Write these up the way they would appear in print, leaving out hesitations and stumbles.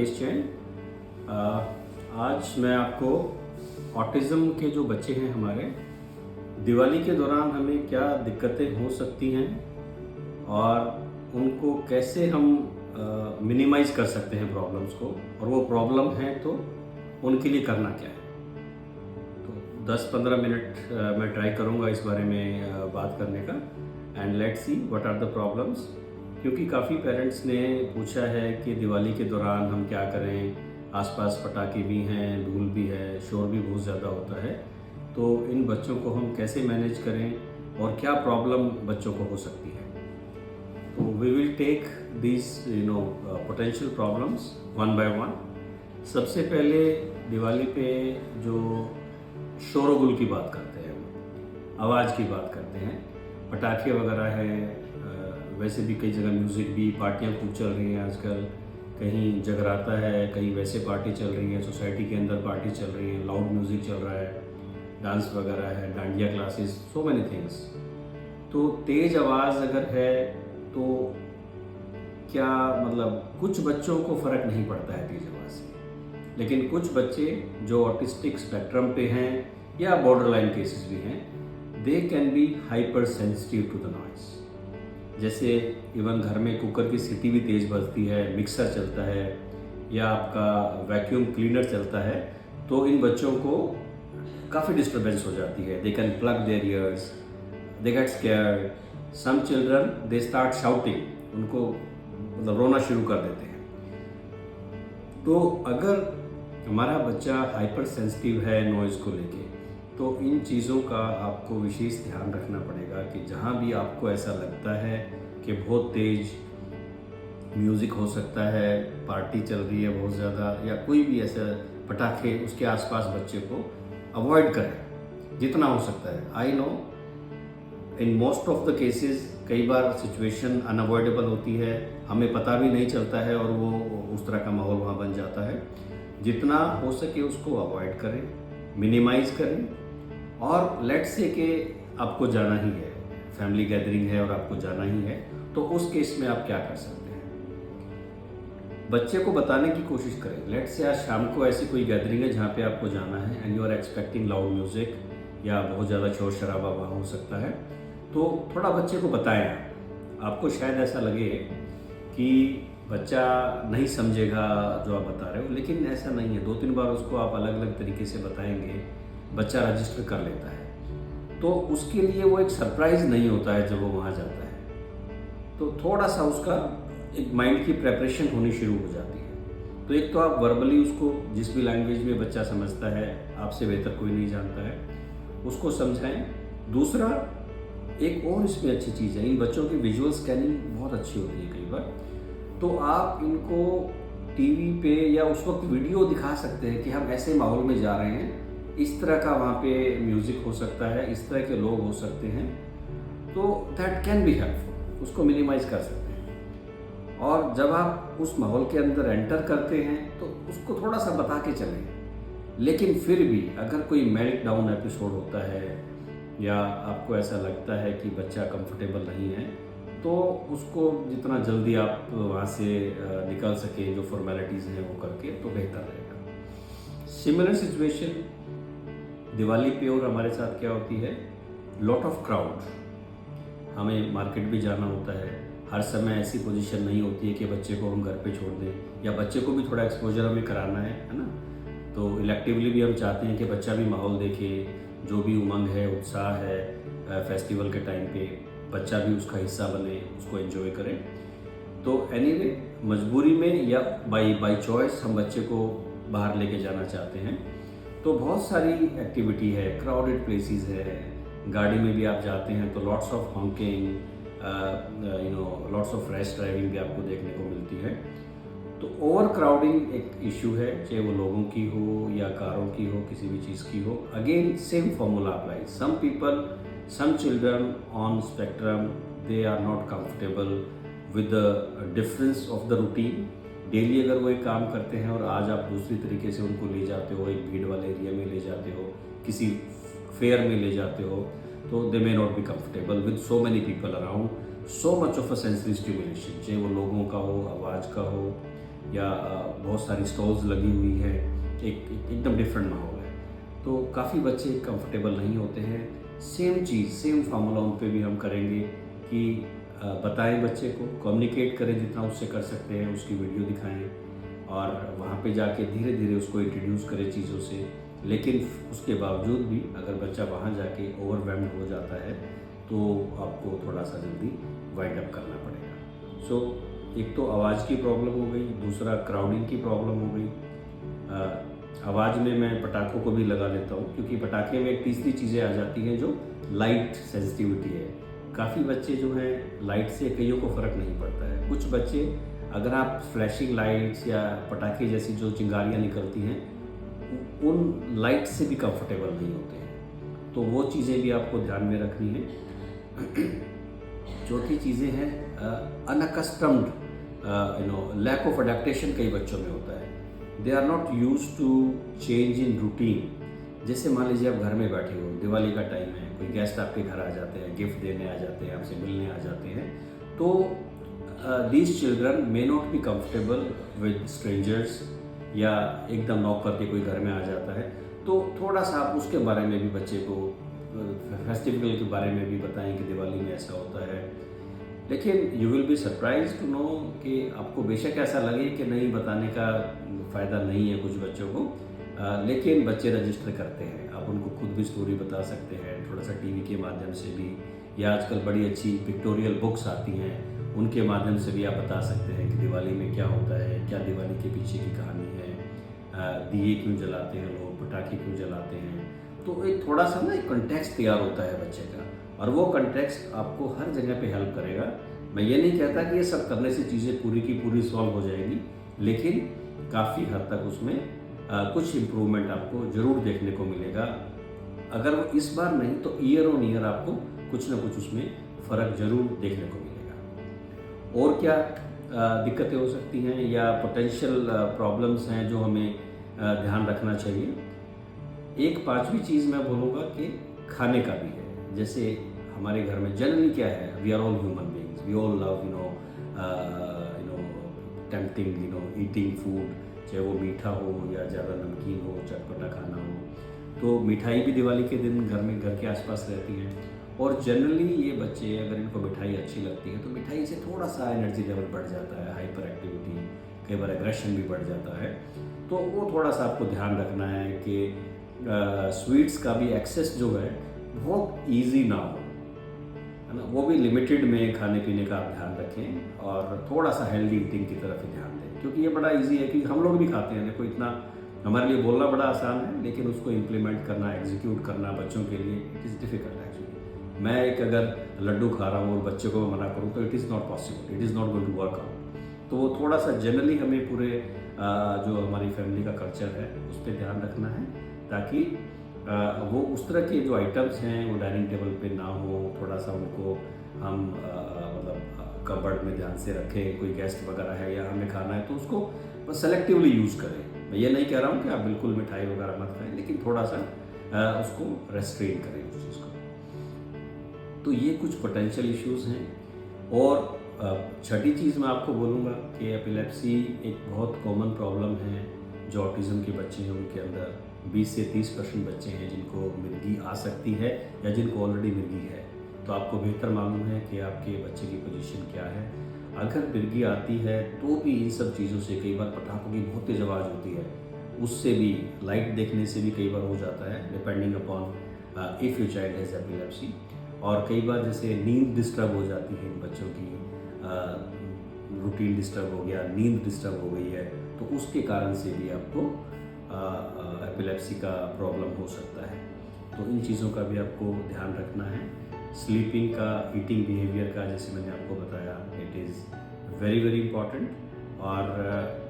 रमेश जैन। आज मैं आपको ऑटिज़म के जो बच्चे हैं हमारे, दिवाली के दौरान हमें क्या दिक्कतें हो सकती हैं और उनको कैसे हम मिनिमाइज़ कर सकते हैं प्रॉब्लम्स को, और वो प्रॉब्लम है तो उनके लिए करना क्या है। तो 10-15 मिनट मैं ट्राई करूँगा इस बारे में बात करने का, and let's see what are the problems. क्योंकि काफ़ी पेरेंट्स ने पूछा है कि दिवाली के दौरान हम क्या करें, आसपास पटाखे भी हैं, धूल भी है, शोर भी बहुत ज़्यादा होता है, तो इन बच्चों को हम कैसे मैनेज करें और क्या प्रॉब्लम बच्चों को हो सकती है। तो we will take this potential problems one by one. सबसे पहले दिवाली पे जो शोर-गुल की बात करते हैं, आवाज़ की बात करते हैं, पटाखे वगैरह हैं, वैसे भी कई जगह म्यूज़िक भी, पार्टियाँ खूब चल रही हैं आजकल, कहीं जगराता है, कहीं वैसे पार्टी चल रही है, सोसाइटी के अंदर पार्टी चल रही है, लाउड म्यूज़िक चल रहा है, डांस वगैरह है, dandiya classes, so many things. तो तेज़ आवाज़ अगर है तो क्या मतलब कुछ बच्चों को फ़र्क नहीं पड़ता है तेज़ आवाज़ से, लेकिन कुछ बच्चे जो ऑटिस्टिक स्पेक्ट्रम पे हैं या बॉर्डर लाइन केसेस भी हैं, they can be hyper sensitive to the noise. जैसे इवन घर में कुकर की सीटी भी तेज़ बजती है, मिक्सर चलता है या आपका वैक्यूम क्लीनर चलता है, तो इन बच्चों को काफ़ी डिस्टर्बेंस हो जाती है। They can plug their ears, they get scared, some children they start shouting, उनको मतलब रोना शुरू कर देते हैं। तो अगर हमारा बच्चा हाइपर सेंसिटिव है नॉइज़ को लेके, तो इन चीज़ों का आपको विशेष ध्यान रखना पड़ेगा कि जहाँ भी आपको ऐसा लगता है कि बहुत तेज़ म्यूज़िक हो सकता है, पार्टी चल रही है बहुत ज़्यादा, या कोई भी ऐसा पटाखे, उसके आसपास बच्चे को अवॉइड करें जितना हो सकता है। I know in most of the cases कई बार सिचुएशन अनअवॉइडेबल होती है, हमें पता भी नहीं चलता है और वो उस तरह का माहौल वहाँ बन जाता है। जितना हो सके उसको अवॉइड करें, मिनिमाइज़ करें। और लेट्स से कि आपको जाना ही है, फैमिली गैदरिंग है और आपको जाना ही है, तो उस केस में आप क्या कर सकते हैं, बच्चे को बताने की कोशिश करें। लेट्स से आज शाम को ऐसी कोई गैदरिंग है जहाँ पे आपको जाना है and you are expecting loud music या बहुत ज़्यादा शोर शराबा वहाँ हो सकता है, तो थोड़ा बच्चे को बताएं। आपको शायद ऐसा लगे कि बच्चा नहीं समझेगा जो आप बता रहे हो, लेकिन ऐसा नहीं है। 2-3 बार उसको आप अलग अलग तरीके से बताएंगे, बच्चा रजिस्टर कर लेता है, तो उसके लिए वो एक सरप्राइज़ नहीं होता है जब वो वहाँ जाता है। तो थोड़ा सा उसका एक माइंड की प्रेपरेशन होनी शुरू हो जाती है। तो एक तो आप वर्बली उसको, जिस भी लैंग्वेज में बच्चा समझता है, आपसे बेहतर कोई नहीं जानता है, उसको समझाएं। दूसरा, एक और इसमें अच्छी चीज़ है, इन बच्चों की विजुअल स्कैनिंग बहुत अच्छी होती है कई बार, तो आप इनको टीवी पे या उस वक्त वीडियो दिखा सकते हैं कि हम ऐसे माहौल में जा रहे हैं, इस तरह का वहाँ पे म्यूज़िक हो सकता है, इस तरह के लोग हो सकते हैं, तो दैट कैन बी हेल्पफुल, उसको मिनिमाइज़ कर सकते हैं। और जब आप उस माहौल के अंदर एंटर करते हैं तो उसको थोड़ा सा बता के चलें। लेकिन फिर भी अगर कोई मेल्ट डाउन एपिसोड होता है या आपको ऐसा लगता है कि बच्चा कंफर्टेबल नहीं है, तो उसको जितना जल्दी आप वहाँ से निकल सके, जो फॉर्मेलिटीज़ हैं वो करके, तो बेहतर रहेगा। सिमिलर सिचुएशन दिवाली पे और हमारे साथ क्या होती है, लॉट ऑफ क्राउड, हमें मार्केट भी जाना होता है, हर समय ऐसी पोजीशन नहीं होती है कि बच्चे को हम घर पे छोड़ दें, या बच्चे को भी थोड़ा एक्सपोजर हमें कराना है ना। तो इलेक्टिवली भी हम चाहते हैं कि बच्चा भी माहौल देखे, जो भी उमंग है, उत्साह है फेस्टिवल के टाइम पे, बच्चा भी उसका हिस्सा बने, उसको एंजॉय करें। तो एनीवे, मजबूरी में या बाई चॉइस हम बच्चे को बाहर लेके जाना चाहते हैं, तो बहुत सारी एक्टिविटी है, क्राउडेड प्लेसेस है, गाड़ी में भी आप जाते हैं तो lots of Hawking, lots of rash driving भी आपको देखने को मिलती है। तो ओवर क्राउडिंग एक इशू है, चाहे वो लोगों की हो या कारों की हो, किसी भी चीज़ की हो। Again same formula apply. Some people, some children on spectrum, they are not comfortable with the difference of the routine. Daily अगर वो एक काम करते हैं और आज आप दूसरी तरीके से उनको ले जाते हो, एक भीड़ वाले एरिया में ले जाते हो, किसी फेयर में ले जाते हो, तो they may not be comfortable with so many people around, so much of a sensory stimulation, चाहे वो लोगों का हो, आवाज़ का हो, या बहुत सारी स्टॉल्स लगी हुई है, एकदम डिफरेंट माहौल है, तो काफ़ी बच्चे कंफर्टेबल नहीं होते हैं। सेम चीज़, सेम फार्मूला उन पे भी हम करेंगे कि बताएं बच्चे को, कम्युनिकेट करें जितना उससे कर सकते हैं, उसकी वीडियो दिखाएं और वहाँ पे जाके धीरे धीरे उसको इंट्रोड्यूस करें चीज़ों से। लेकिन उसके बावजूद भी अगर बच्चा वहाँ जाके ओवरवेल्म्ड हो जाता है तो आपको थोड़ा सा जल्दी वाइंड अप करना पड़ेगा। सो एक तो आवाज़ की प्रॉब्लम हो गई, दूसरा क्राउडिंग की प्रॉब्लम हो गई। आवाज़ में मैं पटाखों को भी लगा लेता हूँ, क्योंकि पटाखे में एक तीसरी चीज़ें आ जाती हैं जो लाइट सेंसिटिविटी है। काफ़ी बच्चे जो हैं लाइट से कईयों को फ़र्क नहीं पड़ता है। कुछ बच्चे, अगर आप फ्लैशिंग लाइट्स या पटाखे जैसी जो चिंगारियाँ निकलती हैं उन लाइट से भी कंफर्टेबल नहीं होते हैं, तो वो चीज़ें भी आपको ध्यान में रखनी है। चौथी चीज़ें हैं अनअकस्टम्ड लैक ऑफ अडेप्टेशन कई बच्चों में होता है। They are not use to change in routine. जैसे मान लीजिए आप घर में बैठे हो, दिवाली का टाइम है, कोई गेस्ट आपके घर आ जाते हैं, गिफ्ट देने आ जाते हैं, आपसे मिलने आ जाते हैं, तो these children may not be comfortable with strangers, या एकदम नॉक करके कोई घर में आ जाता है, तो थोड़ा सा आप उसके बारे में भी बच्चे को, फेस्टिवल के बारे में भी बताएं कि दिवाली में ऐसा होता है। लेकिन you will be surprise to know कि आपको बेशक ऐसा लगे कि नहीं, बताने का फ़ायदा नहीं है कुछ बच्चों को, लेकिन बच्चे रजिस्टर करते हैं। आप उनको खुद भी स्टोरी बता सकते हैं, थोड़ा सा टीवी के माध्यम से भी, या आजकल बड़ी अच्छी पिक्टोरियल बुक्स आती हैं, उनके माध्यम से भी आप बता सकते हैं कि दिवाली में क्या होता है, क्या दिवाली के पीछे की कहानी है, दिए क्यों जलाते हैं लोग, पटाखे क्यों जलाते हैं। तो एक थोड़ा सा ना एक कंटेक्स्ट तैयार होता है बच्चे का, और वो कंटेक्स्ट आपको हर जगह पे हेल्प करेगा। मैं ये नहीं कहता कि ये सब करने से चीज़ें पूरी की पूरी सॉल्व हो जाएगी, लेकिन काफ़ी हद तक उसमें कुछ इम्प्रूवमेंट आपको ज़रूर देखने को मिलेगा। अगर वो इस बार नहीं तो ईयर ऑन ईयर आपको कुछ ना कुछ उसमें फ़र्क ज़रूर देखने को मिलेगा। और क्या दिक्कतें हो सकती हैं या पोटेंशियल प्रॉब्लम्स हैं जो हमें ध्यान रखना चाहिए। एक पांचवी चीज़ मैं बोलूँगा कि खाने का भी है। जैसे हमारे घर में जनरली क्या है, we are all human beings, we all love tempting eating food, चाहे वो मीठा हो या ज़्यादा नमकीन हो, चटपटा खाना हो। तो मिठाई भी दिवाली के दिन घर के आसपास रहती है, और जनरली ये बच्चे अगर इनको मिठाई अच्छी लगती है तो मिठाई से थोड़ा सा एनर्जी लेवल बढ़ जाता है, हाइपर एक्टिविटी, कई बार एग्रेशन भी बढ़ जाता है। तो वो थोड़ा सा आपको ध्यान रखना है कि स्वीट्स का भी एक्सेस जो है बहुत ईजी ना हो, है ना, वो भी लिमिटेड में खाने पीने का आप ध्यान रखें, और थोड़ा सा हेल्दी ईटिंग की तरफ ध्यान दें, क्योंकि ये बड़ा इजी है कि हम लोग भी खाते हैं। देखो, इतना हमारे लिए बोलना बड़ा आसान है, लेकिन उसको इम्प्लीमेंट करना, एग्जीक्यूट करना बच्चों के लिए इट इज़ डिफ़िकल्ट एक्चुअली। मैं एक अगर लड्डू खा रहा हूँ और बच्चे को मना करूँ तो it is not possible, it is not going to work out. तो वो थोड़ा सा जनरली हमें पूरे जो हमारी फैमिली का कल्चर है उस पर ध्यान रखना है, ताकि वो उस तरह के जो आइटम्स हैं वो डाइनिंग टेबल पे ना हो। थोड़ा सा उनको हम मतलब कबर्ड में ध्यान से रखें, कोई गेस्ट वगैरह है या हमें खाना है तो उसको बस सेलेक्टिवली यूज़ करें। मैं ये नहीं कह रहा हूँ कि आप बिल्कुल मिठाई वगैरह मत खाएं, लेकिन थोड़ा सा उसको रेस्ट्रेन करें उस चीज़ को। तो ये कुछ पोटेंशियल इश्यूज़ हैं। और छठी चीज़ मैं आपको बोलूँगा कि एपिलेप्सी एक बहुत कॉमन प्रॉब्लम है जो ऑटिज़म के बच्चे हैं उनके अंदर 20 से 30% बच्चे हैं जिनको मिर्गी आ सकती है या जिनको ऑलरेडी मिर्गी है। तो आपको बेहतर मालूम है कि आपके बच्चे की पोजीशन क्या है। अगर मिर्गी आती है तो भी इन सब चीज़ों से, कई बार पटाखों की बहुत तेज आवाज़ होती है, उससे भी, लाइट देखने से भी कई बार हो जाता है, depending upon if you child has epilepsy. और कई बार जैसे नींद डिस्टर्ब हो जाती है इन बच्चों की, रूटीन डिस्टर्ब हो गया, नींद डिस्टर्ब हो गई है, तो उसके कारण से भी आपको एपिलेप्सी का प्रॉब्लम हो सकता है। तो इन चीज़ों का भी आपको ध्यान रखना है। स्लीपिंग का, ईटिंग बिहेवियर का, जैसे मैंने आपको बताया, it is very very important. और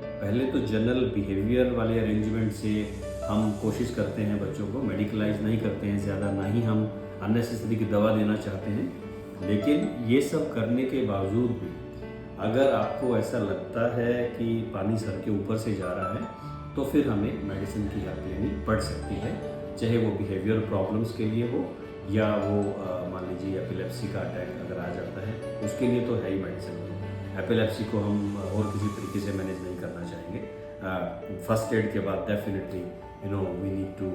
पहले तो जनरल बिहेवियर वाले अरेंजमेंट से हम कोशिश करते हैं बच्चों को मेडिकलाइज नहीं करते हैं ज़्यादा, ना ही हम अननेसेसरी की दवा देना चाहते हैं। लेकिन ये सब करने के बावजूद भी अगर आपको ऐसा लगता है कि पानी सर के ऊपर से जा रहा है तो फिर हमें मेडिसिन की हेल्प लेनी पड़ सकती है, चाहे वो बिहेवियर प्रॉब्लम्स के लिए हो या वो मान लीजिए एपिलेप्सी का अटैक अगर आ जाता है उसके लिए तो है ही मेडिसिन। एपिलेप्सी को हम और किसी तरीके से मैनेज नहीं करना चाहेंगे। फर्स्ट एड के बाद definitely we need to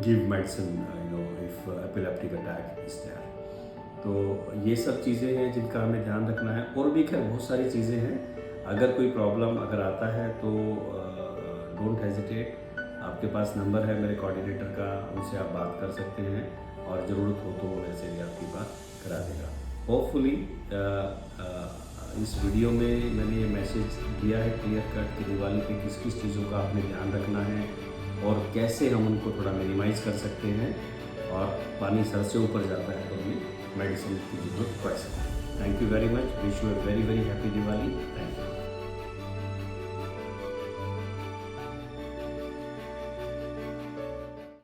give medicine if epileptic attack is there. तो ये सब चीज़ें हैं जिनका हमें ध्यान रखना है। और भी खैर बहुत सारी चीज़ें हैं। अगर कोई प्रॉब्लम अगर आता है तो डोंट हेजिटेट, आपके पास नंबर है मेरे कोऑर्डिनेटर का, उनसे आप बात कर सकते हैं और ज़रूरत हो तो वैसे भी आपकी बात करा देगा। होपफुली इस वीडियो में मैंने ये मैसेज दिया है क्लियर कट कि दिवाली पे किस किस चीज़ों का आपने ध्यान रखना है और कैसे हम उनको थोड़ा मिनिमाइज़ कर सकते हैं, और पानी सर से ऊपर जाता है तो हमें मेडिसिन की ज़रूरत पड़ सकती है। Thank you very much, wish you a very very happy Diwali. Thank you.